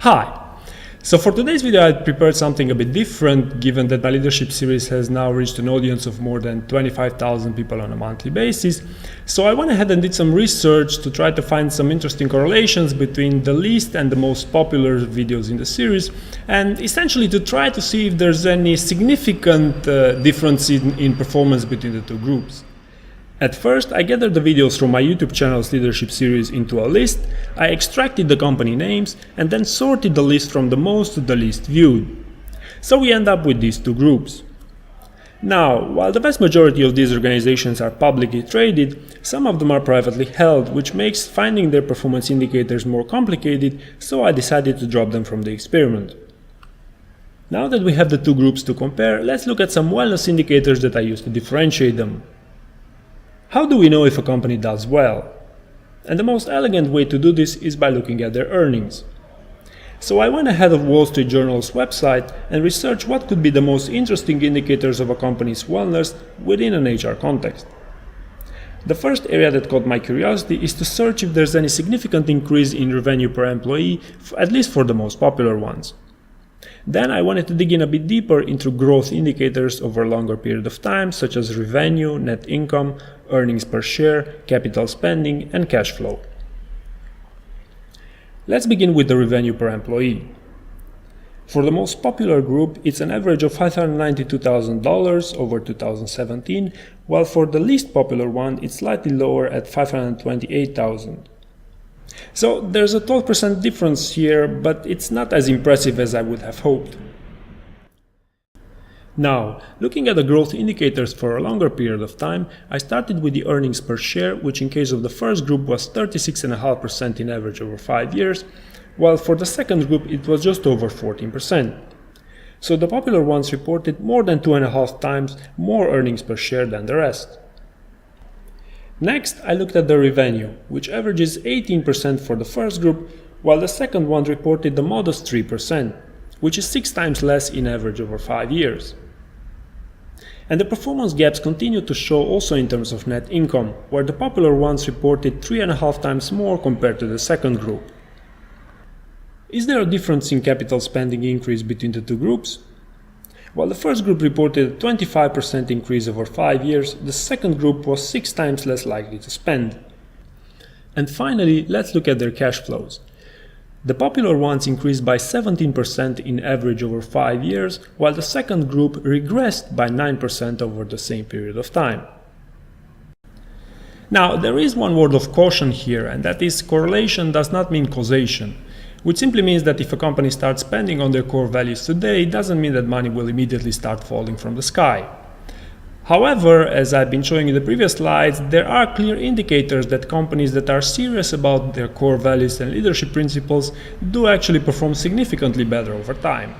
Hi! So for today's video I prepared something a bit different, given that my leadership series has now reached an audience of more than 25,000 people on a monthly basis. So I went ahead and did some research to try to find some interesting correlations between the least and the most popular videos in the series, and essentially to try to see if there's any significant difference in performance between the two groups. At first, I gathered the videos from my YouTube channel's leadership series into a list, I extracted the company names, and then sorted the list from the most to the least viewed. So we end up with these two groups. Now, while the vast majority of these organizations are publicly traded, some of them are privately held, which makes finding their performance indicators more complicated, so I decided to drop them from the experiment. Now that we have the two groups to compare, let's look at some wellness indicators that I use to differentiate them. How do we know if a company does well? And the most elegant way to do this is by looking at their earnings. So I went ahead of Wall Street Journal's website and researched what could be the most interesting indicators of a company's wellness within an HR context. The first area that caught my curiosity is to search if there's any significant increase in revenue per employee, at least for the most popular ones. Then I wanted to dig in a bit deeper into growth indicators over a longer period of time, such as revenue, net income, earnings per share, capital spending, and cash flow. Let's begin with the revenue per employee. For the most popular group, it's an average of $592,000 over 2017, while for the least popular one, it's slightly lower at $528,000. So there's a 12% difference here, but it's not as impressive as I would have hoped. Now, looking at the growth indicators for a longer period of time, I started with the earnings per share, which in case of the first group was 36.5% in average over 5 years, while for the second group it was just over 14%. So the popular ones reported more than 2.5 times more earnings per share than the rest. Next, I looked at the revenue, which averages 18% for the first group, while the second one reported a modest 3%, which is 6 times less in average over 5 years. And the performance gaps continue to show also in terms of net income, where the popular ones reported 3.5 times more compared to the second group. Is there a difference in capital spending increase between the two groups? While the first group reported a 25% increase over 5 years, the second group was 6 times less likely to spend. And finally, let's look at their cash flows. The popular ones increased by 17% in average over 5 years, while the second group regressed by 9% over the same period of time. Now, there is one word of caution here, and that is correlation does not mean causation, which simply means that if a company starts spending on their core values today, it doesn't mean that money will immediately start falling from the sky. However, as I've been showing in the previous slides, there are clear indicators that companies that are serious about their core values and leadership principles do actually perform significantly better over time.